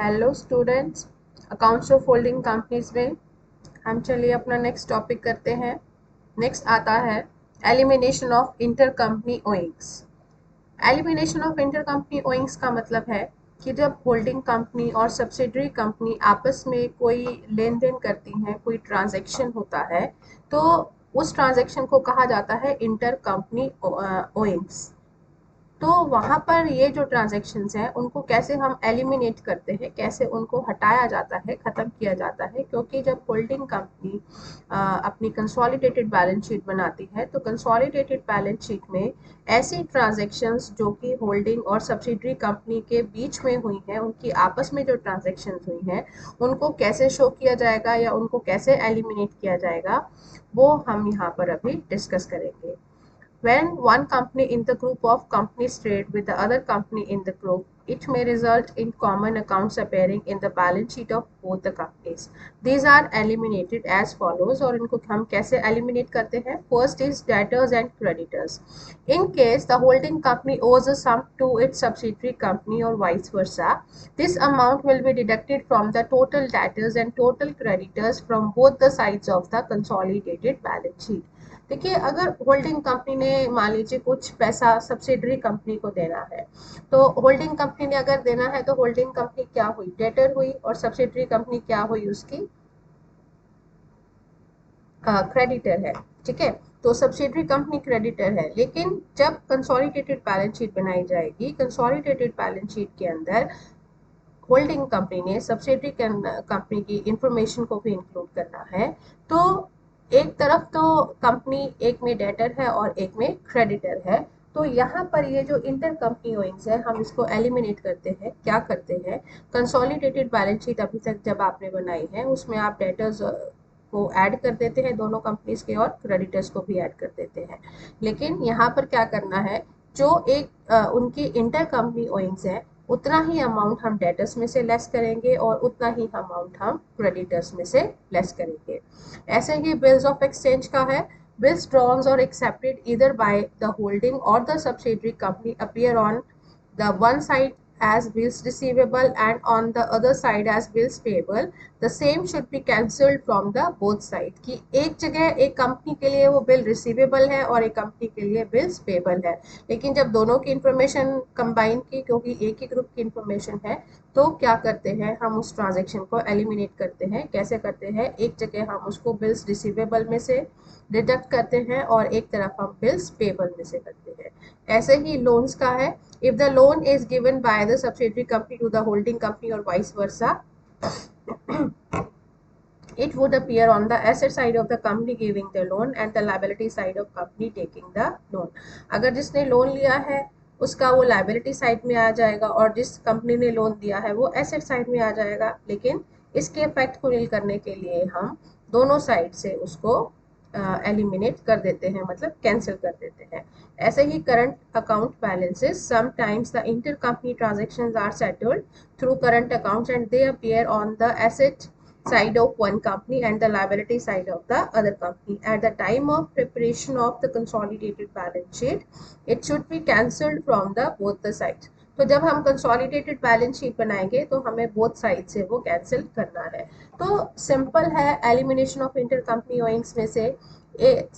Hello students, accounts of holding companies में हम चलिए अपना नेक्स्ट टॉपिक करते हैं। नेक्स्ट आता है elimination of inter company owings. Elimination of inter company owings का मतलब है कि जब होल्डिंग कंपनी और सब्सिडरी कंपनी आपस में कोई लेन देन करती हैं, कोई ट्रांजैक्शन होता है, तो उस ट्रांजैक्शन को कहा जाता है इंटर कंपनी ओइंग्स। तो वहाँ पर ये जो ट्रांजैक्शंस हैं उनको कैसे हम एलिमिनेट करते हैं, कैसे उनको हटाया जाता है, ख़त्म किया जाता है। क्योंकि जब होल्डिंग कंपनी अपनी कंसोलिडेटेड बैलेंस शीट बनाती है तो कंसोलिडेटेड बैलेंस शीट में ऐसी ट्रांजैक्शंस जो कि होल्डिंग और सब्सिडरी कंपनी के बीच में हुई हैं, उनकी आपस में जो ट्रांजैक्शंस हुई हैं, उनको कैसे शो किया जाएगा या उनको कैसे एलिमिनेट किया जाएगा, वो हम यहाँ पर अभी डिस्कस करेंगे। When one company in the group of companies trade with the other company in the group, it may result in common accounts appearing in the balance sheet of both the companies. These are eliminated as follows, और इनको हम कैसे eliminate करते हैं? First is debtors and creditors. In case the holding company owes a sum to its subsidiary company or vice versa, this amount will be deducted from the total debtors and total creditors from both the sides of the consolidated balance sheet. देखिए, अगर holding company ने मान लीजिए कुछ पैसा subsidiary company को देना है, तो होल्डिंग कंपनी ने अगर देना है तो होल्डिंग कंपनी क्या हुई? डेटर हुई। और सब्सिडरी कंपनी क्या हुई? उसकी क्रेडिटर है। ठीक है, तो सब्सिडरी कंपनी क्रेडिटर है। लेकिन जब कंसोलिडेटेड बैलेंस शीट बनाई जाएगी, कंसोलिडेटेड बैलेंस शीट के अंदर होल्डिंग कंपनी ने सब्सिडरी कंपनी की इंफॉर्मेशन को भी इंक्लूड करना है। तो एक तरफ तो कंपनी एक में डेटर है और एक में क्रेडिटर है। तो यहाँ पर ये जो इंटर कंपनी ओइंग्स है, हम इसको एलिमिनेट करते हैं। क्या करते हैं? कंसोलिडेटेड बैलेंस शीट अभी तक जब आपने बनाई है उसमें आप डेटर्स को ऐड कर देते हैं, दोनों कंपनीज के, और क्रेडिटर्स को भी ऐड कर देते हैं। लेकिन यहाँ पर क्या करना है, जो एक उनकी इंटर कंपनी ओइंग्स है उतना ही अमाउंट हम डेटर्स में से लेस करेंगे और उतना ही अमाउंट हम क्रेडिटर्स में से लेस करेंगे। ऐसे ही बिल्स ऑफ एक्सचेंज का है। बिल्स ड्रॉन्स और accepted either by the holding और the subsidiary company appear on the one side as bills receivable and on the other side as bills payable, the same should be cancelled from the both side। कि एक जगह एक company के लिए वो bill receivable है और एक कंपनी के लिए बिल्स पेबल है, लेकिन जब दोनों की इंफॉर्मेशन कंबाइन की, क्योंकि एक ही ग्रुप की इंफॉर्मेशन है, तो क्या करते हैं, हम उस ट्रांजेक्शन को एलिमिनेट करते हैं। कैसे करते हैं? एक जगह हम उसको बिल्स रिसीवेबल में से डिडक्ट करते हैं और एक तरफ हम बिल्स पेबल में से करते हैं। ऐसे ही लोन्स का है। If the loan is given by the subsidiary company to the holding company or vice versa, it would appear on the asset side of the company giving the loan and the liability side of company taking the loan। अगर जिसने loan लिया है उसका वो liability side में आ जाएगा और जिस कंपनी ने लोन दिया है वो एसेट साइड में आ जाएगा। लेकिन इसके इफेक्ट को नील करने के लिए हम दोनों साइड से उसको एलिमिनेट कर देते हैं, मतलब कैंसिल कर देते हैं। ऐसे ही current account balances, sometimes the inter company transactions are settled through current accounts and they appear on the asset side of one company and the liability side of the other company. At the time of preparation of the consolidated balance sheet, it should be cancelled from the both the sides। तो जब हम consolidated balance sheet बनाएंगे तो हमें both side से वो cancel करना है। तो सिंपल है। एलिमिनेशन ऑफ इंटर कंपनी ओइंग्स में से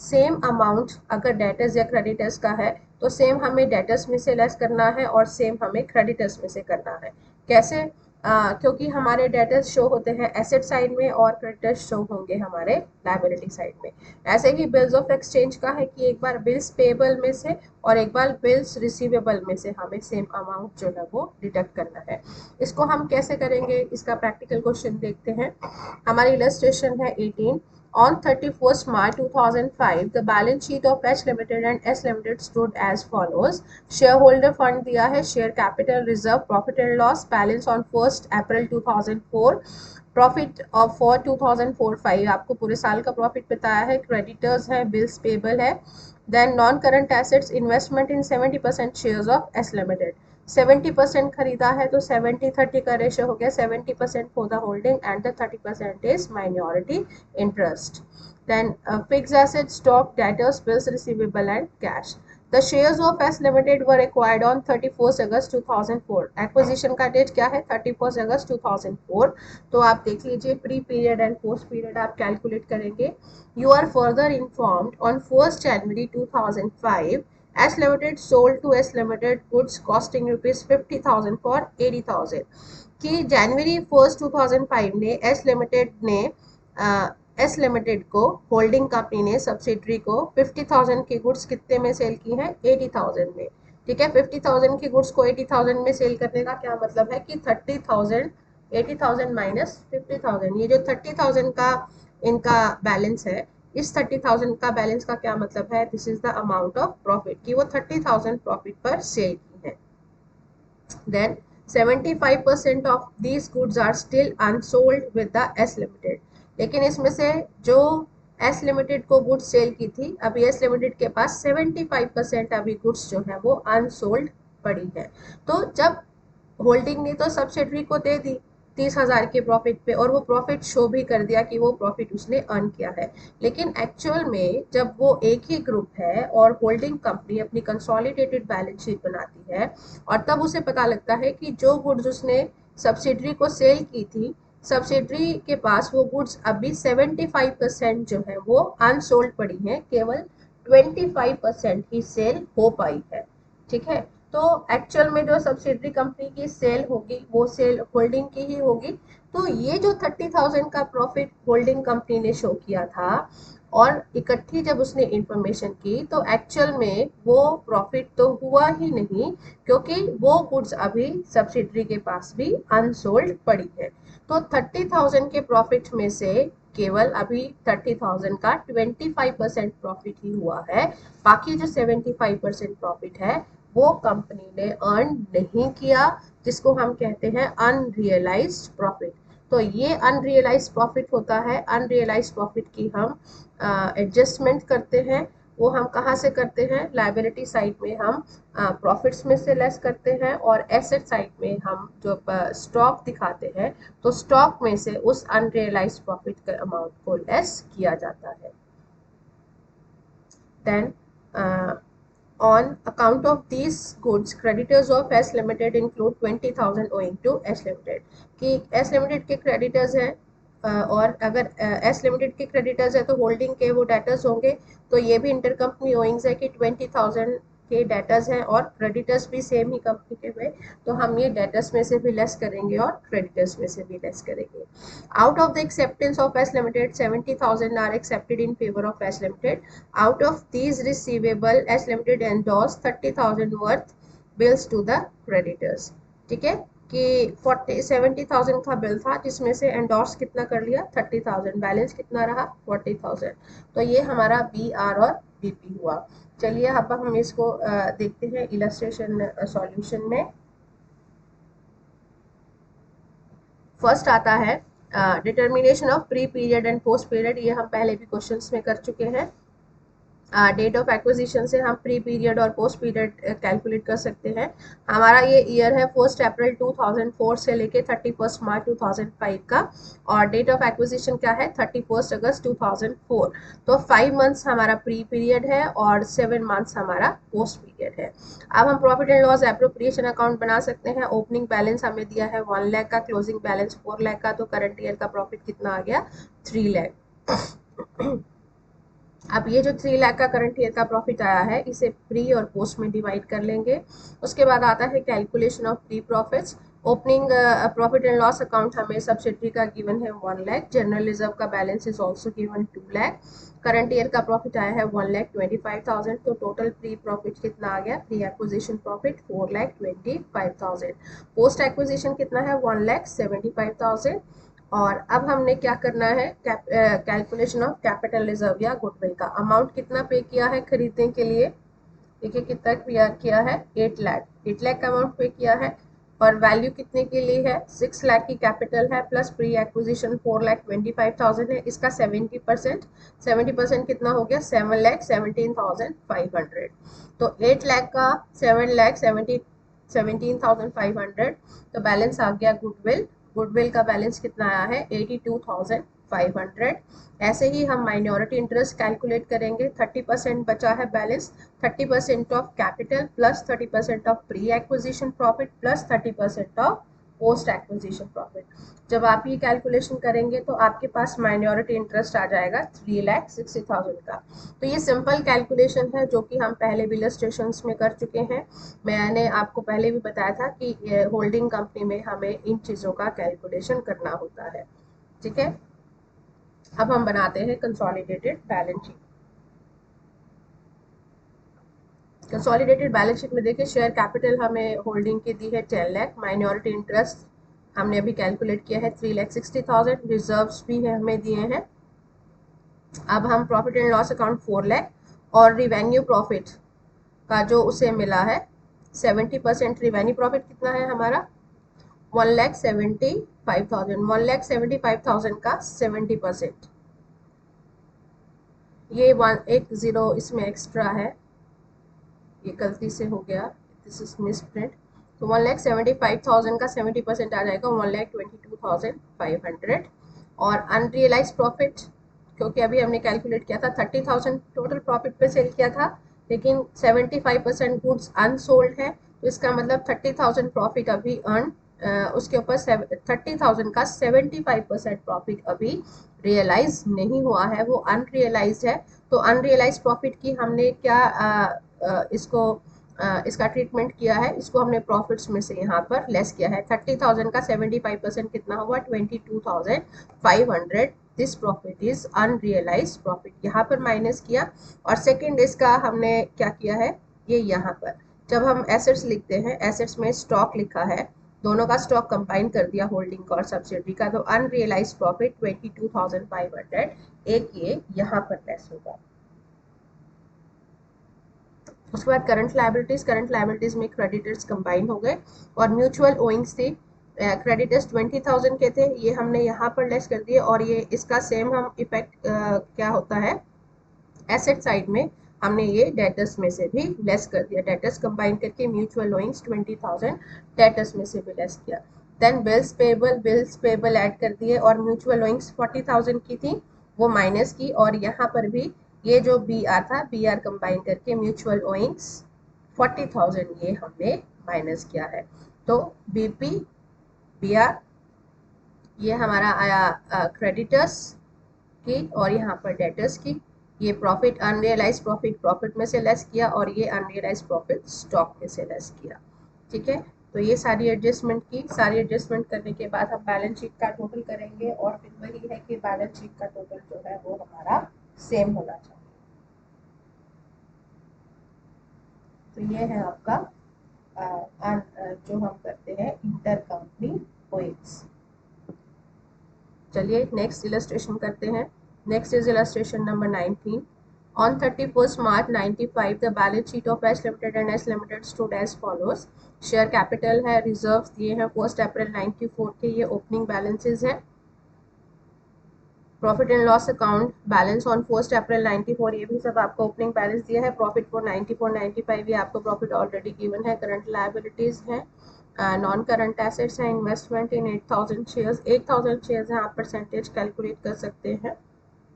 सेम अमाउंट अगर डेटर्स या क्रेडिटर्स का है तो सेम हमें डेटर्स में से लेस करना है और सेम हमें क्रेडिटर्स में से करना है। कैसे? क्योंकि हमारे डेटर्स शो होते हैं एसेट साइड में और क्रेडिटर्स शो होंगे हमारे लायबिलिटी साइड में। ऐसे ही बिल्स ऑफ एक्सचेंज का है कि एक बार बिल्स पेएबल में से और एक बार बिल्स रिसीवेबल में से हमें सेम अमाउंट जो है वो डिडक्ट करना है। इसको हम कैसे करेंगे, इसका प्रैक्टिकल क्वेश्चन देखते हैं। हमारी इलस्ट्रेशन है 18। On 31st March 2005, the balance sheet of H Limited and S Limited stood as follows. Shareholder fund दिया है, share capital reserve, profit and loss, balance on 1st April 2004, profit of for 2004-5 आपको पूरे साल का profit बताया है। Creditors है, bills payable है। Then non current assets, investment in 70% shares of S limited. 70% खरीदा है तो 70-30 का रेशियो हो गया। 70% for the holding and the 30% is minority interest. Then fixed assets, stock, debtors, bills receivable and cash. The shares of S limited were acquired on 31 August 2004। Acquisition का date क्या है? 31 अगस्त 2004। तो आप देख लीजिए, pre period and post period आप calculate करेंगे। You are further informed on 1 January 2005 S Limited sold to S Limited goods costing ₹50,000 for 80,000 कि जनवरी 1 2005 ने S Limited ने एस लिमिटेड को, होल्डिंग कंपनी ने, सब्सिडरी को 50,000 की गुड्स कितने में सेल की है? 80,000 में। ठीक है, 50,000 की गुड्स को 80,000 में सेल करने का क्या मतलब है कि 30,000, 80,000 माइनस 50,000, ये जो 30,000 का इनका बैलेंस है, इस 30,000 का बैलेंस का क्या मतलब है? This is the amount of profit कि वो 30,000 प्रॉफिट पर सेल की है। Then 75% of these goods are still unsold with the S limited. लेकिन इसमें से जो एस लिमिटेड को गुड्स सेल की थी, अभी एस लिमिटेड के पास 75% अभी गुड्स जो है वो अनसोल्ड पड़ी है। तो जब होल्डिंग ने तो सब्सिडरी को दे दी 30,000 के प्रॉफिट पे, और वो प्रॉफिट शो भी कर दिया कि वो प्रॉफिट उसने अर्न किया है, लेकिन एक्चुअल में जब वो एक ही ग्रुप है और होल्डिंग कंपनी अपनी कंसोलिडेटेड बैलेंस शीट बनाती है, और तब उसे पता लगता है कि जो गुड्स उसने सब्सिडरी को सेल की थी, सब्सिडरी के पास वो गुड्स अभी 75% जो है वो अनसोल्ड पड़ी हैं, केवल 25% ही सेल हो पाई है। ठीक है, तो एक्चुअल में जो सब्सिडरी कंपनी की सेल होगी वो सेल होल्डिंग की ही होगी। तो ये जो 30,000 का प्रॉफिट होल्डिंग कंपनी ने शो किया था और इकट्ठी जब उसने इंफॉर्मेशन की, तो एक्चुअल में वो प्रॉफिट तो हुआ ही नहीं, क्योंकि वो गुड्स अभी सब्सिडरी के पास भी अनसोल्ड पड़ी है। तो 30,000 के प्रॉफिट में से केवल अभी 30,000 का 25% प्रॉफिट ही हुआ है। बाकी जो 75% प्रॉफिट है वो कंपनी ने अर्न नहीं किया, जिसको हम कहते हैं अनरियलाइज्ड प्रॉफिट। तो ये अनरियलाइज्ड प्रॉफिट होता है। अनरियलाइज्ड प्रॉफिट की हम एडजस्टमेंट करते हैं। वो हम कहाँ से करते हैं? लायबिलिटी साइड में हम प्रॉफिट्स में से लेस करते हैं, और एसेट साइड में हम जो स्टॉक दिखाते हैं, तो स्टॉक में से उस अनरियलाइज्ड प्रॉफिट के अमाउंट को लेस किया जाता है। Then on account of these goods, creditors of S Limited include 20,000 owing to S Limited कि S Limited के creditors हैं, और अगर S Limited के creditors है तो holding के वो debtors होंगे, तो ये भी intercompany owings है कि 20,000 के डेटर्स हैं और क्रेडिटर्स भी सेम ही कंपनी के हुए, तो हम ये डेटर्स में से भी लेस करेंगे और क्रेडिटर्स में से भी लेस करेंगे। Out of the acceptance of S limited 70,000 are accepted in favour of S limited. Out of these receivable S limited endorse 30,000 worth bills to the creditors. ठीक है, कि 70,000 का बिल था, जिसमें से एंडोर्स कितना कर लिया? 30,000। बैलेंस कितना रहा? 40,000। तो ये हमारा बी आर और बीपी हुआ। चलिए अब हम इसको देखते हैं इलस्ट्रेशन सॉल्यूशन में। फर्स्ट आता है determination of pre period and post period. ये हम पहले भी क्वेश्चंस में कर चुके हैं। डेट ऑफ एक्विजिशन से हम प्री पीरियड और पोस्ट पीरियड कैलकुलेट कर सकते हैं। हमारा ये ईयर है 1 अप्रैल 2004 से लेके 31 मार्च 2005 का, और डेट ऑफ एक्विजिशन क्या है? 31 अगस्त 2004। तो 5 मंथ्स हमारा प्री पीरियड है और 7 मंथ्स हमारा पोस्ट पीरियड है। अब हम profit and loss appropriation account बना सकते हैं। ओपनिंग बैलेंस हमें दिया है 1 लाख का, क्लोजिंग बैलेंस 4 लाख का, तो करंट ईयर का प्रॉफिट कितना आ गया? 3 लाख। अब ये जो 3 लाख का करंट ईयर का प्रॉफिट आया है, इसे प्री और पोस्ट में डिवाइड कर लेंगे। उसके बाद आता है calculation of pre profits. Opening profit and loss account हमें सब्सिडरी का गिवन है 1 लाख। जनरल रिजर्व का balance is also given 2 lakh. Current year का प्रॉफिट आया है 1,25,000। तो टोटल प्री प्रॉफिट कितना आ गया? Pre acquisition profit 4,25,000। Post acquisition कितना है? 1,75,000। और अब हमने क्या करना है? कैलकुलेशन ऑफ कैपिटल रिजर्व या गुडविल का। अमाउंट कितना पे किया है खरीदने के लिए? देखिए कितना किया है? 8 लाख। 8 लाख का अमाउंट पे किया है, और वैल्यू कितने के लिए है? 6 लाख की कैपिटल है, प्लस प्री एक्विजिशन 4,25,000 है। इसका 70% कितना हो गया? 7,17,500। तो 8 लाख का 7,17,500, तो बैलेंस आ गया गुडविल। गुडविल का बैलेंस कितना आया है? 82,500। 500। ऐसे ही हम माइनॉरिटी इंटरेस्ट कैलकुलेट करेंगे। 30% बचा है balance, 30% of capital plus 30% of pre acquisition profit plus 30% of post acquisition profit. जब आप ये कैलकुलेशन करेंगे तो आपके पास माइनॉरिटी इंटरेस्ट आ जाएगा 3,60,000 का। तो ये सिंपल कैलकुलेशन है जो कि हम पहले भी इलस्ट्रेशंस में कर चुके हैं। मैंने आपको पहले भी बताया था कि होल्डिंग कंपनी में हमें इन चीज़ों का कैलकुलेशन करना होता है। ठीक है, अब हम बनाते हैं consolidated balance sheet. Consolidated balance sheet में देखिए शेयर कैपिटल हमें होल्डिंग की दी है 10 लाख, माइनॉरिटी इंटरेस्ट हमने अभी कैलकुलेट किया है 3,60,000, रिजर्व्स भी है हमें दिए हैं। अब हम profit and loss account 4 lakh और रिवेन्यू प्रॉफिट का जो उसे मिला है 70%। रिवेन्यू प्रॉफिट कितना है हमारा 1,75,000। 1,75,000 का 70%, ये एक जीरो इसमें एक्स्ट्रा है, ये गलती से हो गया, दिस इज मिस प्रिंट। तो 1,75,000 का 70% आ जाएगा 1,22,500। और अनरियलाइज प्रॉफिट, क्योंकि अभी हमने कैलकुलेट किया था 30,000 टोटल प्रॉफिट पे सेल किया था, लेकिन 75% गुड्स अनसोल्ड है, तो इसका मतलब 30,000 प्रॉफिट अभी अर्न, उसके ऊपर 30,000 का 75% प्रॉफिट अभी रियलाइज नहीं हुआ है, वो अनरियलाइज है। तो अनरियलाइज प्रॉफिट की हमने क्या इसका ट्रीटमेंट किया है, इसको हमने प्रॉफिट्स में से यहाँ पर लेस किया है। 30,000 का 75% कितना हुआ 22,500। This profit is unrealise profit, यहाँ पर माइनस किया। और सेकंड इसका हमने क्या किया है, ये यहाँ पर जब हम एसेट्स लिखते हैं, एसेट्स में स्टॉक लिखा है, दोनों का स्टॉक कंबाइन कर दिया होल्डिंग का और सब्सिडी का, तो अनरियलाइज प्रॉफिट 22,500 एक ये यहाँ पर लेस होगा। उसके बाद करंट लाइबिलिटीज में क्रेडिटर्स कंबाइन हो गए और म्यूचुअल ओइंग्स थी। क्रेडिटर्स 20,000 के थे, ये हमने यहाँ पर लेस कर दिए। और ये इसका सेम हम इफेक्ट क्या होता है एसेट साइड में, हमने ये डेटर्स में से भी लेस कर दिया। डेटर्स कंबाइन करके म्यूचुअल ओइंग्स 20,000 डेटर्स में से भी लेस किया। देन बिल्स पेबल ऐड कर दिए और म्यूचुअल ओइंग्स 40,000 की थी, वो माइनस की। और यहाँ पर भी ये जो बी आर था, बी आर कंबाइन करके म्यूचुअल ओइंग्स 40,000 ये हमने माइनस किया है। तो बीपी बी आर ये हमारा आया क्रेडिटर्स की और यहाँ पर डेटर्स की। ये प्रॉफिट अनरियलाइज प्रॉफिट में से लेस किया और ये अनरियलाइज प्रॉफिट स्टॉक में से लेस किया। ठीक है, तो ये सारी एडजस्टमेंट करने के बाद हम बैलेंस शीट का टोटल करेंगे और फिर वही है कि बैलेंस शीट का टोटल जो है वो हमारा सेम होना चाहिए। तो ये है आपका जो हम करते हैं इंटर कंपनी ओइंग्स। चलिए नेक्स्ट इलस्ट्रेशन करते हैं। Next is illustration number 19। On 31st March 95, the balance sheet of S Limited and S Limited stood as follows. Share capital है, रिजर्व्स दिए हैं 1 अप्रैल 94 के, ये ओपनिंग बैलेंसेस है। Profit and loss account balance on 1 अप्रैल 94, ये भी सब आपको ओपनिंग बैलेंस दिया है। प्रॉफिट फॉर 94 95 ये आपको प्रॉफिट ऑलरेडी गिवन है। करंट लायबिलिटीज है, नॉन करंट एसेट्स है, इन्वेस्टमेंट इन 8,000 शेयर्स। 8,000 शेयर्स हैं, आप परसेंटेज कैलकुलेट कर सकते हैं।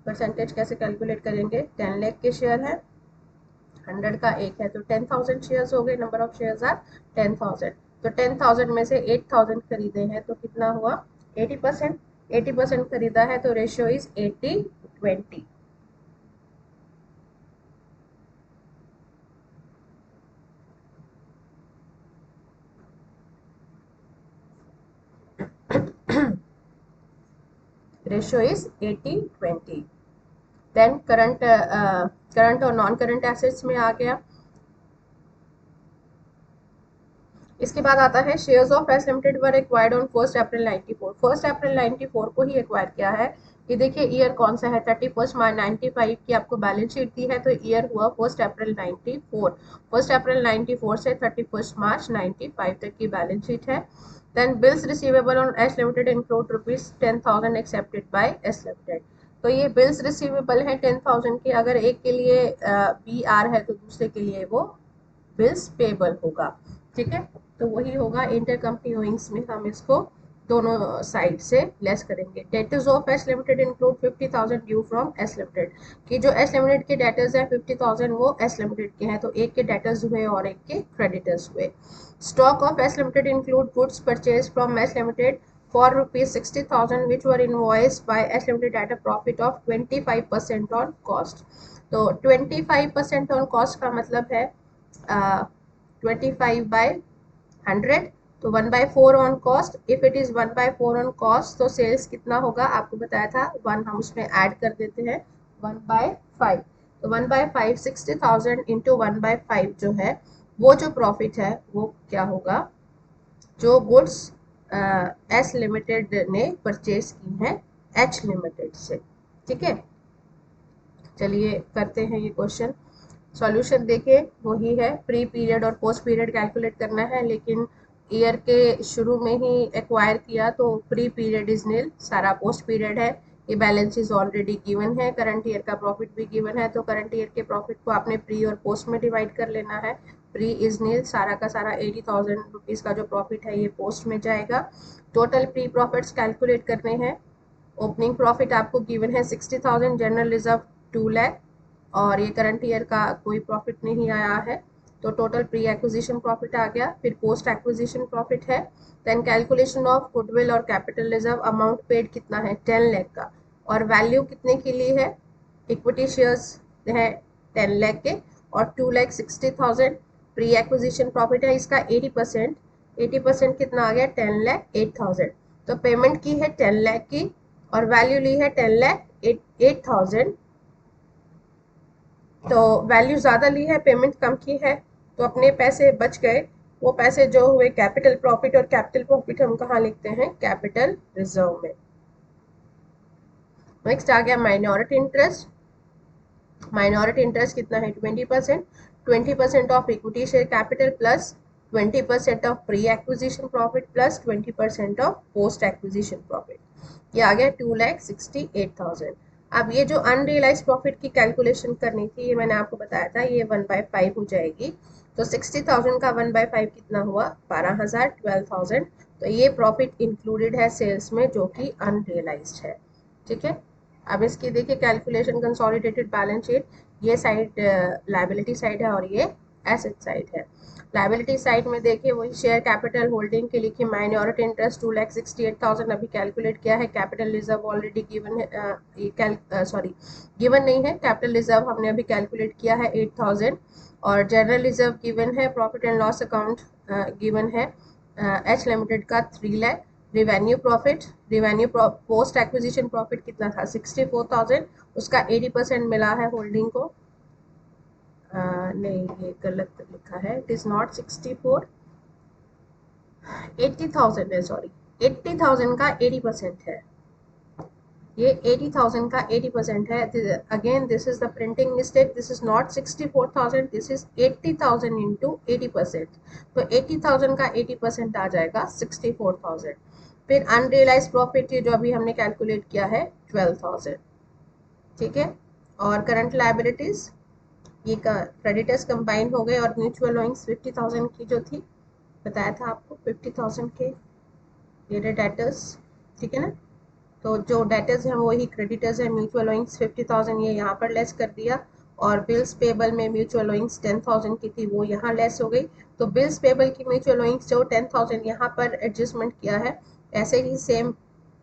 परसेंटेज कैसे कैलकुलेट करेंगे, 10 लाख के शेयर है, 100 का एक है, तो 10,000 शेयर्स हो गए। Number of shares are 10,000। तो 10,000 में से 8,000 खरीदे हैं, तो कितना हुआ 80%। 80% खरीदा है तो ratio is 80-20। Ratio is 80-20। Then current और नॉन करंट एसेट्स में आ गया। इसके बाद आता है shares of S limited were acquired on 1 अप्रैल 94। 1 अप्रैल 94 को ही एक्वायर किया है। ये देखिए ईयर कौन सा है, 31 मार्च 95 की आपको बैलेंस शीट दी है, तो ईयर हुआ 1 अप्रैल 94। 1 अप्रैल 94 से 31 मार्च 95 तक की बैलेंस शीट है। Then bills receivable on S limited include ₹10,000 accepted by S limited. तो ये बिल्स रिसीवेबल है 10,000 के, अगर एक के लिए बी आर है तो दूसरे के लिए वो बिल्स पेबल होगा। ठीक है, तो वही होगा इंटर कंपनी ओइंग्स में हम इसको दोनों साइड से लेस करेंगे। Debtors of S limited include 50,000 due from S limited, कि जो एस लिमिटेड के डेटर्स हैं 50,000 वो एस लिमिटेड के हैं, तो एक के डेटर्स हुए और एक के क्रेडिटर्स हुए। Stock of S limited include goods purchase from S limited for rupees 60,000 which were invoiced by S Limited at a profit of 25% on cost। तो 25% on cost का मतलब है 25/100, तो 1/4 on cost. If it is 1/4 on cost तो sales कितना होगा आपको बताया था, 1 हम उसमें ऐड कर देते हैं, 1/5। तो 1/5 60,000 इंटू 1/5 जो है वो जो प्रॉफिट है वो क्या होगा, जो गुड्स एस लिमिटेड ने परचेज की हैं एच लिमिटेड से। ठीक है, चलिए करते हैं ये क्वेश्चन। सॉल्यूशन देखिए वही है, प्री पीरियड और पोस्ट पीरियड कैलकुलेट करना है, लेकिन ईयर के शुरू में ही एक्वायर किया तो प्री पीरियड इज नील, सारा पोस्ट पीरियड है। ये बैलेंस इज ऑलरेडी गिवन है, करंट ईयर का प्रॉफिट भी गिवन है, तो करंट ईयर के प्रॉफिट को आपने प्री और पोस्ट में डिवाइड कर लेना है। प्री इज नील, सारा का सारा 80,000 रुपीज़ का जो प्रॉफिट है ये पोस्ट में जाएगा। टोटल प्री प्रॉफिट्स कैलकुलेट करने हैं। ओपनिंग प्रॉफिट आपको गिवन है 60,000, जनरल रिजर्व 2 लाख, और ये करंट ईयर का कोई प्रॉफिट नहीं आया है, तो टोटल प्री एक्विजिशन प्रॉफिट आ गया। फिर पोस्ट एक्विजिशन प्रॉफिट है, देन कैलकुलेशन ऑफ गुडविल और कैपिटल रिजर्व, अमाउंट पेड कितना है 10 लाख का, और वैल्यू कितने के लिए है, इक्विटी शेयर्स है 10 लाख के और 2,60,000। प्री एक्विजिशन प्रॉफिट है इसका 80%, 80% कितना आ गया 10,08,000। तो पेमेंट की है 10 लाख की और वैल्यू ली है 10,08,000, तो वैल्यू ज़्यादा ली है पेमेंट कम की है, तो अपने पैसे बच गए। वो पैसे जो हुए कैपिटल प्रॉफिट, और कैपिटल प्रॉफिट हम कहाँ लिखते हैं, कैपिटल रिजर्व में। नेक्स्ट आ गया माइनॉरिटी इंटरेस्ट। माइनॉरिटी इंटरेस्ट कितना है 20%, 20% of equity share capital plus 20% of pre acquisition profit plus 20% of post acquisition profit, ये आ गया 2,68,000। अब ये जो अनरियलाइज प्रॉफिट की कैलकुलेशन करनी थी, ये मैंने आपको बताया था, ये 1/5 हो जाएगी। तो 60,000 का 1/5 कितना हुआ 12,000, 12,000। तो ये प्रॉफिट इंक्लूडेड है सेल्स में जो कि अनरियलाइज्ड है। ठीक है, अब इसकी देखिए कैलकुलेशन, कंसोलिडेटेड बैलेंस शीट, ये साइड लायबिलिटी साइड है और ये एसेट साइड है। लायबिलिटी साइड में देखिए वही शेयर कैपिटल होल्डिंग के लिखिए, माइनॉरिटी इंटरेस्ट 2,68,000 अभी कैलकुलेट किया है, कैपिटल रिजर्व ऑलरेडी गिवन है, सॉरी गिवन नहीं है, कैपिटल रिजर्व हमने अभी कैलकुलेट किया है 8,000, और जनरल रिजर्व गिवन है, profit and loss account given है एच लिमिटेड का 3 lakh. Revenue profit, revenue post acquisition profit कितना था 64,000, उसका 80% मिला है होल्डिंग को। नहीं ये गलत लिखा है, इट इज नॉट 64, 80,000 है, सॉरी 80,000 का 80% है, ये 80,000 का 80% है। Again this is the printing mistake, this is not 64,000, this is 80,000 into 80%, तो 80,000 का 80% आ जाएगा 64,000। फिर अनरियलाइज प्रॉफिट जो अभी हमने कैलकुलेट किया है 12,000। ठीक है, और करंट लायबिलिटीज, ये क्रेडिटर्स कंबाइन हो गए, और म्यूचुअल ओइंग्स 50,000 की जो थी बताया था आपको 50,000 के ये डेटर्स। ठीक है ना, तो जो डेटर्स हैं वही क्रेडिटर्स हैं, म्यूचुअल ओइंग्स 50,000 ये यहाँ पर लेस कर दिया, और बिल्स पेबल में म्यूचुअल ओइंग्स 10,000 की थी वो यहाँ लेस हो गई, तो बिल्स पेबल की म्यूचुअल ओइंग्स जो 10,000 यहाँ पर एडजस्टमेंट किया है, ऐसे ही सेम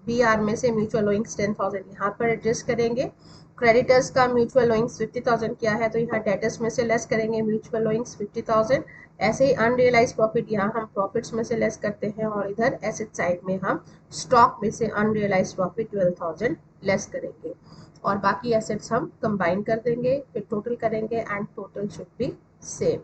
बी आर में से म्यूचुअल ओइंग्स 10,000 यहाँ पर एडजस्ट करेंगे। क्रेडिटर्स का म्यूचुअल ओइंग्स 50,000 किया है, तो यहाँ डेटर्स में से लेस करेंगे म्यूचुअल ओइंग्स 50,000। ऐसे ही अनरियलाइज प्रॉफिट यहाँ हम प्रॉफिट्स में से लेस करते हैं, और इधर एसेट साइड में हम स्टॉक में से अनरियलाइज प्रॉफिट 12,000 लेस करेंगे, और बाकी एसेट्स हम कंबाइन कर देंगे, फिर टोटल करेंगे and total should be same.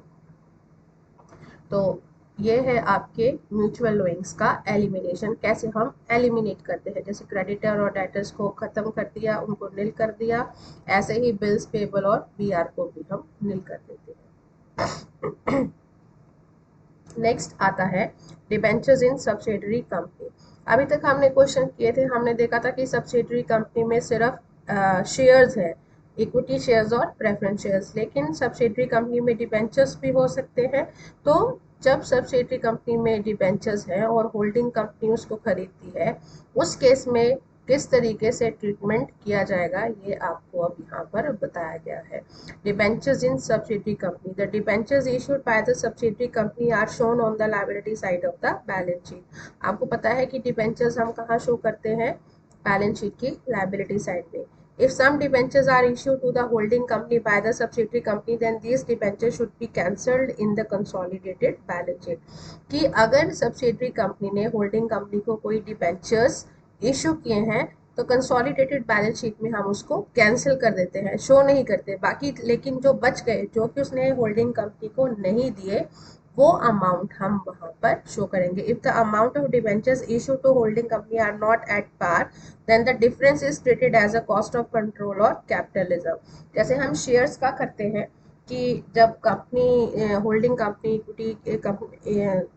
तो ये है आपके म्यूचुअल लोइंग्स का एलिमिनेशन, कैसे हम एलिमिनेट करते हैं, जैसे क्रेडिटर और डेटर्स को ख़त्म कर दिया, उनको नील कर दिया, ऐसे ही बिल्स पेबल और बीआर को भी हम नील कर देते हैं। नेक्स्ट आता है डिबेंचर्स इन सब्सिडरी कंपनी। अभी तक हमने क्वेश्चन किए थे, हमने देखा था कि सब्सिडरी कंपनी में सिर्फ शेयर्स है, इक्विटी शेयर्स और प्रेफरेंस शेयर्स, लेकिन सब्सिडरी कंपनी में डिबेंचर्स भी हो सकते हैं। तो जब सब्सिडरी कंपनी में डिबेंचर्स हैं और होल्डिंग कंपनी उसको खरीदती है, उस केस में किस तरीके से ट्रीटमेंट किया जाएगा ये आपको अब यहाँ पर बताया गया है। Debentures in subsidiary company, the debentures issued by the subsidiary company are shown on the liability side of the balance sheet. आपको पता है कि डिबेंचर्स हम कहाँ शो करते हैं, बैलेंस शीट की लायबिलिटी साइड में। If some debentures are issued to the holding company by the subsidiary company, then these debentures should be cancelled in the consolidated balance sheet। कि अगर सब्सिडरी कंपनी ने holding company को कोई debentures issue किए हैं तो consolidated balance sheet में हम उसको कैंसिल कर देते हैं, शो नहीं करते। बाकी लेकिन जो बच गए, जो कि उसने होल्डिंग कंपनी को नहीं दिए, वो अमाउंट हम वहां पर शो करेंगे। If the amount of debentures issue to holding company are not at par, then the difference is treated as a cost of control और कैपिटल रिजर्व। जैसे हम शेयर्स का करते हैं कि जब company holding company equity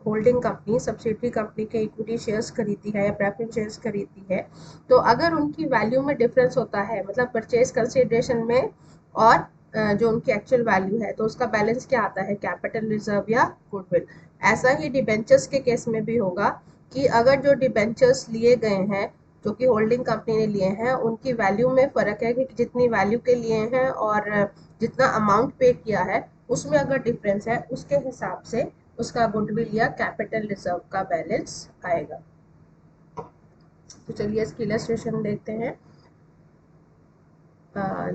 holding company subsidiary company के equity shares खरीदती है या प्रेफरेंस शेयर्स खरीदती है, तो अगर उनकी वैल्यू में डिफरेंस होता है, मतलब परचेज कंसिडरेशन में और जो उनकी एक्चुअल वैल्यू है, तो उसका बैलेंस क्या आता है, कैपिटल रिजर्व या गुडविल। ऐसा ही डिबेंचर्स के केस में भी होगा कि अगर जो डिबेंचर्स लिए गए हैं जो कि होल्डिंग कंपनी ने लिए हैं, उनकी वैल्यू में फ़र्क है कि जितनी वैल्यू के लिए हैं और जितना अमाउंट पे किया है उसमें अगर डिफरेंस है, उसके हिसाब से उसका गुडविल या कैपिटल रिजर्व का बैलेंस आएगा। तो चलिए इसकी इलस्ट्रेशन देखते हैं।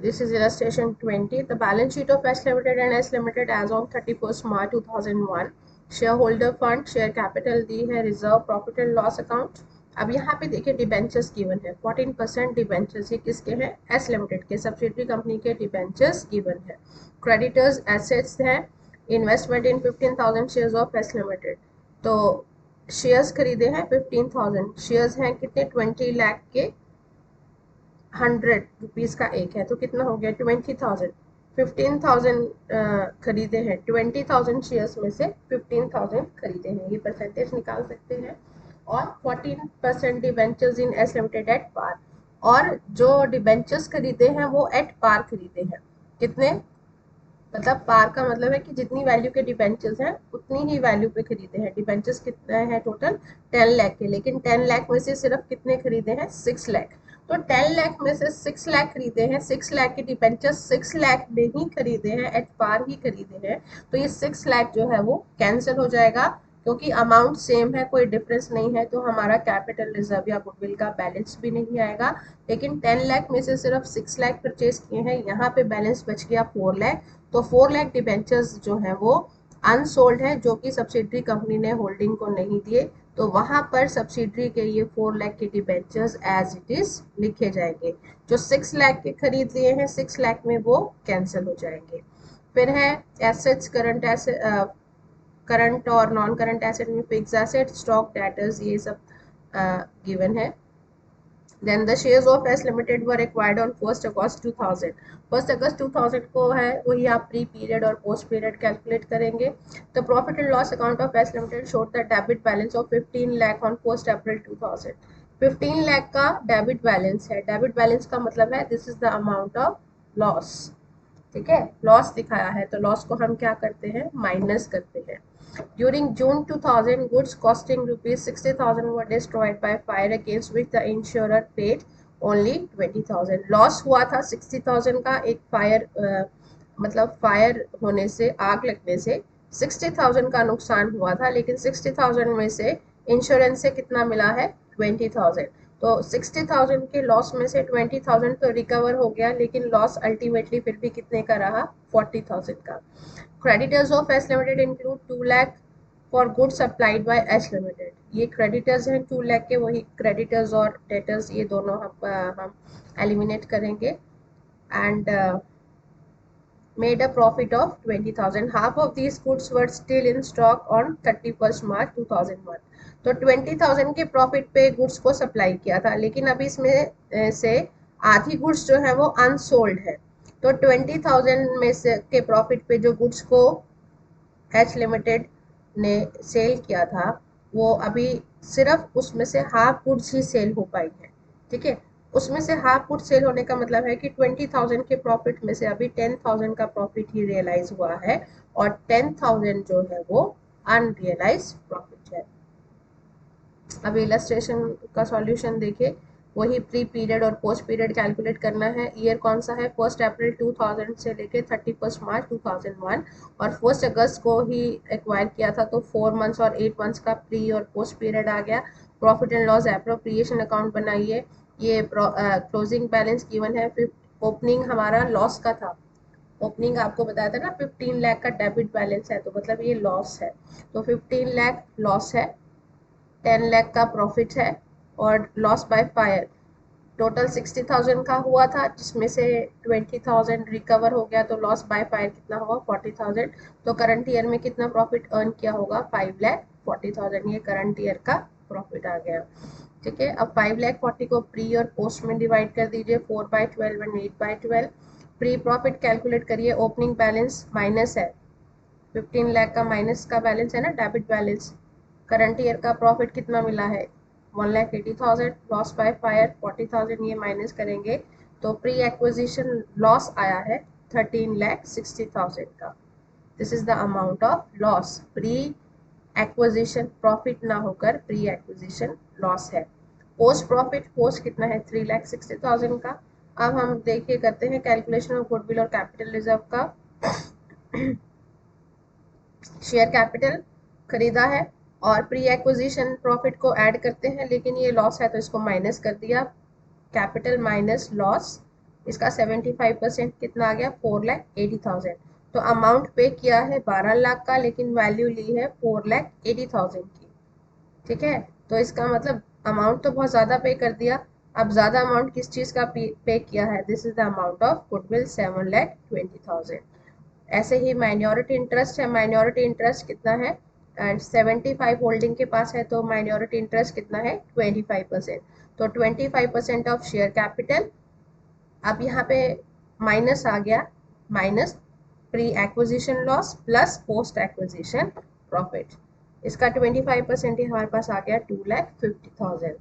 This is illustration 20. The balance sheet of S Limited and S Limited as on 31st March 2001. Shareholder fund, share capital दी है, reserve, profit and loss account. अब यहाँ पे देखिए डिबेंचर्स गिवन है, 14% डिबेंचर्स, ये किसके हैं, एस लिमिटेड के, सब्सिडरी कंपनी के डिबेंचर्स गिवन है। क्रेडिटर्स एसेट्स हैं, investment in 15,000 shares of S limited, तो शेयर्स खरीदे हैं 15,000, शेयर्स हैं कितने, 20 लाख के, 100 रुपीज़ का एक है, तो कितना हो गया, 20,000। 15,000 खरीदे हैं, 20,000 शेयर्स में से 15,000 खरीदे हैं, ये परसेंटेज निकाल सकते हैं। और 14% debentures in S limited at par, और जो डिबेंचर्स खरीदे हैं वो एट पार खरीदे हैं। कितने, मतलब पार का मतलब है कि जितनी वैल्यू के डिबेंचर्स हैं उतनी ही वैल्यू पे खरीदे हैं। डिबेंचर्स कितने हैं टोटल, 10 लाख के, लेकिन 10 लाख में से सिर्फ कितने खरीदे हैं, 6 लाख। तो 10 लाख में से 6 लाख खरीदे हैं, 6 लाख के डिबेंचर्स 6 लाख में ही खरीदे हैं, एट पार ही खरीदे हैं, तो ये 6 लाख जो है वो कैंसिल हो जाएगा, क्योंकि अमाउंट सेम है, कोई डिफरेंस नहीं है, तो हमारा कैपिटल रिजर्व या गुडविल का बैलेंस भी नहीं आएगा। लेकिन 10 लाख में से सिर्फ 6 लाख परचेज किए हैं, यहाँ पे बैलेंस बच गया 4 लाख, तो 4 लाख डिबेंचर्स जो हैं वो अनसोल्ड है, जो कि सब्सिडरी कंपनी ने होल्डिंग को नहीं दिए, तो वहां पर सब्सिडरी के ये 4 लाख के डिबेंचर्स एज इट इज लिखे जाएंगे। जो 6 लाख के खरीद लिए हैं, 6 लाख में वो कैंसिल हो जाएंगे। फिर है एसेट्स, करंट और नॉन करंट एसेट में फिक्स एसेट, स्टॉक, डेटर्स, ये सब गिवन है। Then the shares of S Limited were acquired on 1st August 2000. 1st August 2000 को है, वही आप प्री पीरियड और पोस्ट पीरियड कैलकुलेट करेंगे। The profit and loss account of S Limited showed the debit balance of 15 lakh on 1st April 2000. 15 lakh का debit balance है। Debit balance का मतलब है this is the amount of loss, ठीक है, loss दिखाया है, तो लॉस को हम क्या करते हैं, माइनस करते हैं। During June 2000, goods costing rupees 60,000 were destroyed by fire, against which the insurer paid only 20,000. Loss हुआ था 60,000 का, एक फायर मतलब फायर होने से, आग लगने से 60,000 का नुकसान हुआ था, लेकिन 60,000 में से इंश्योरेंस से कितना मिला है, 20,000। तो 60,000 के लॉस में से 20,000 तो रिकवर हो गया, लेकिन लॉस अल्टीमेटली फिर भी कितने का रहा, 40,000 का। Creditors of S limited include 2 lakh for goods supplied by S limited, ये क्रेडिटर्स हैं 2 लाख के, वही क्रेडिटर्स और डेटर्स ये दोनों हम एलिमिनेट करेंगे। And made a profit of 20,000. Half of these goods were still in stock on 31st March 2001. तो 20,000 के प्रॉफिट पे गुड्स को सप्लाई किया था, लेकिन अभी इसमें से आधी गुड्स जो है वो अनसोल्ड है। तो 20,000 में से के प्रॉफिट पे जो गुड्स को एच लिमिटेड ने सेल किया था, वो अभी सिर्फ उसमें से हाफ गुड्स ही सेल हो पाई है, ठीक है। उसमें से हाफ गुड सेल होने का मतलब है कि 20,000 के प्रॉफिट में से अभी 10,000 का प्रॉफिट ही रियलाइज हुआ है, और 10,000 जो है वो अनरियलाइज्ड प्रॉफिट है। अब इलस्ट्रेशन का सॉल्यूशन देखिए, वही प्री पीरियड और पोस्ट पीरियड कैलकुलेट करना है। ईयर कौन सा है, 1 अप्रैल 2000 से लेके 31 मार्च 2001, और 1 अगस्त को ही एक्वायर किया था, तो 4 मंथ्स और 8 मंथ्स का प्री और पोस्ट पीरियड आ गया। Profit and loss appropriation account बनाइए। ये क्लोजिंग बैलेंस गिवन है। ओपनिंग हमारा लॉस का था, ओपनिंग आपको बताया था ना 15 लाख का डेबिट बैलेंस है, तो मतलब ये लॉस है, तो 15 लाख लॉस है, 10 लाख का प्रॉफिट है, और लॉस बाय फायर टोटल 60,000 का हुआ था, जिसमें से 20,000 रिकवर हो गया, तो लॉस बाय फायर कितना हुआ 40,000। तो करंट ईयर में कितना प्रॉफिट अर्न किया होगा 5,40,000, ये करंट ईयर का प्रॉफिट आ गया। ठीक है, अब 5,40,000 को प्री और पोस्ट में डिवाइड कर दीजिए, 4/12 एंड 8/12। प्री प्रॉफिट कैलकुलेट करिए, ओपनिंग बैलेंस माइनस है, 15 लाख का माइनस का बैलेंस है ना, डेबिट बैलेंस। करंट ईयर का प्रॉफिट कितना मिला है 1,80,000, लॉस बाय फायर 40,000, ये माइनस करेंगे तो प्री एक्विजिशन लॉस आया है 13,60,000 का। This is the amount of loss, pre acquisition profit ना होकर प्री एक्विजिशन लॉस है। पोस्ट प्रॉफिट, पोस्ट कितना है 3,60,000 का। अब हम देखिए करते हैं कैलकुलेशन ऑफ गुडविल और कैपिटल रिजर्व का। शेयर कैपिटल खरीदा है और प्री एक्विजिशन प्रॉफिट को ऐड करते हैं, लेकिन ये लॉस है तो इसको माइनस कर दिया, कैपिटल माइनस लॉस, इसका 75% कितना आ गया 4,80,000। तो अमाउंट पे किया है 12 लाख का, लेकिन वैल्यू ली है 4,80,000 की। ठीक है, तो इसका मतलब अमाउंट तो बहुत ज़्यादा पे कर दिया। अब ज़्यादा अमाउंट किस चीज़ का पे किया है, this is the amount of goodwill 7,20,000। ऐसे ही माइनॉरिटी इंटरेस्ट है, माइनॉरिटी इंटरेस्ट कितना है, एंड 75 होल्डिंग के पास है, तो माइनॉरिटी इंटरेस्ट कितना है 25%, तो 25% ऑफ शेयर कैपिटल। अब यहाँ पे माइनस आ गया, minus pre acquisition loss plus post acquisition profit, इसका 25% ही हमारे पास आ गया 2,50,000।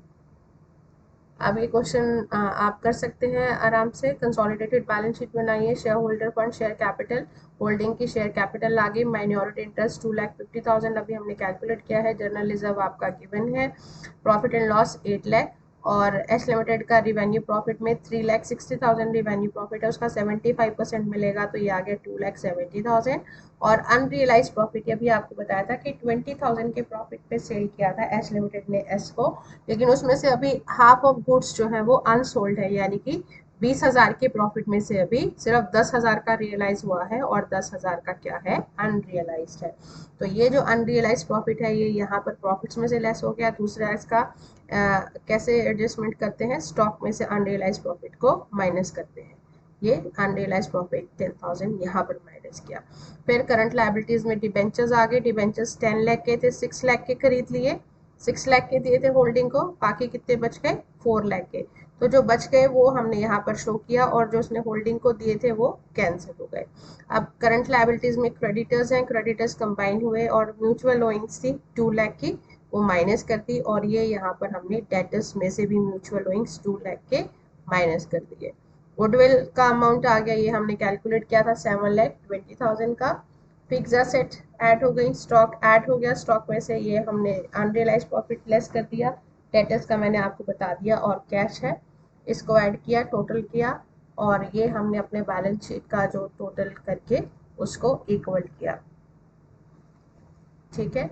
अब ये क्वेश्चन आप कर सकते हैं आराम से। कंसोलिडेटेड बैलेंस शीट बनाइए, share holder fund, share capital, holding की शेयर कैपिटल आगे, माइनॉरिटी इंटरेस्ट 2,50,000 अभी हमने कैलकुलेट किया है, जर्नल रिजर्व आपका गिवन है, प्रॉफिट एंड लॉस 8 लाख, और एस लिमिटेड का रिवेन्यू प्रॉफिट में 3,60,000 रिवेन्यू प्रॉफिट है, उसका 75% मिलेगा, तो ये आ गया 2,70,000। और अनरियलाइज प्रॉफिट, ये भी आपको बताया था कि 20,000 के प्रॉफिट पे सेल किया था एस लिमिटेड ने एस को, लेकिन उसमें से अभी हाफ ऑफ गुड्स जो है वो अनसोल्ड है, यानी कि 20,000 के प्रॉफिट में से अभी सिर्फ 10,000 का रियलाइज हुआ है, और 10,000 का क्या है अनरियलाइज्ड है। तो ये जो अनरियलाइज प्रॉफिट है ये यहाँ पर प्रॉफिट्स में से लेस हो गया। दूसरा इसका कैसे एडजस्टमेंट करते हैं, स्टॉक में से अनरियलाइज प्रॉफिट को माइनस करते हैं, ये अनरियलाइज प्रॉफिट 10,000 यहाँ पर माइनस किया। फिर करंट लायबिलिटीज में डिबेंचर्स आ गए, डिबेंचर्स 10 लाख के थे, 6 लाख के खरीद लिए, 6 लाख के दिए थे होल्डिंग को, बाकी कितने बच गए 4 लाख के, तो जो बच गए वो हमने यहाँ पर शो किया, और जो उसने होल्डिंग को दिए थे वो कैंसिल हो गए। अब करंट लायबिलिटीज में क्रेडिटर्स हैं, क्रेडिटर्स कंबाइन हुए, और म्यूचुअल ओइंग्स थी 2 लाख की, वो माइनस कर दी, और ये यहाँ पर हमने डेटर्स में से भी म्यूचुअल ओइंग्स 2 लाख के माइनस कर दिए। गुडविल का अमाउंट आ गया, ये हमने कैलकुलेट किया था 7,20,000 का। फिक्स एसेट ऐड हो गई, स्टॉक ऐड हो गया, स्टॉक में से ये हमने अनरियलाइज प्रॉफिट लेस कर दिया, डेटर्स का मैंने आपको बता दिया, और कैश है इसको ऐड किया, टोटल किया, और ये हमने अपने बैलेंस शीट का जो टोटल करके उसको इक्वल किया। ठीक है,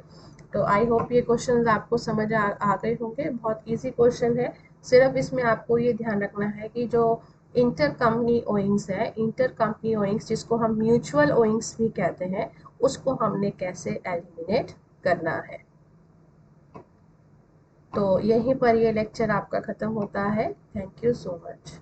तो आई होप ये क्वेश्चन आपको समझ आ गए होंगे, बहुत इजी क्वेश्चन है। सिर्फ इसमें आपको ये ध्यान रखना है कि जो इंटर कंपनी ओइंग्स है, इंटर कंपनी ओइंग्स जिसको हम म्यूचुअल ओइंग्स भी कहते हैं, उसको हमने कैसे एलिमिनेट करना है। तो यहीं पर ये लेक्चर आपका ख़त्म होता है। Thank you so much.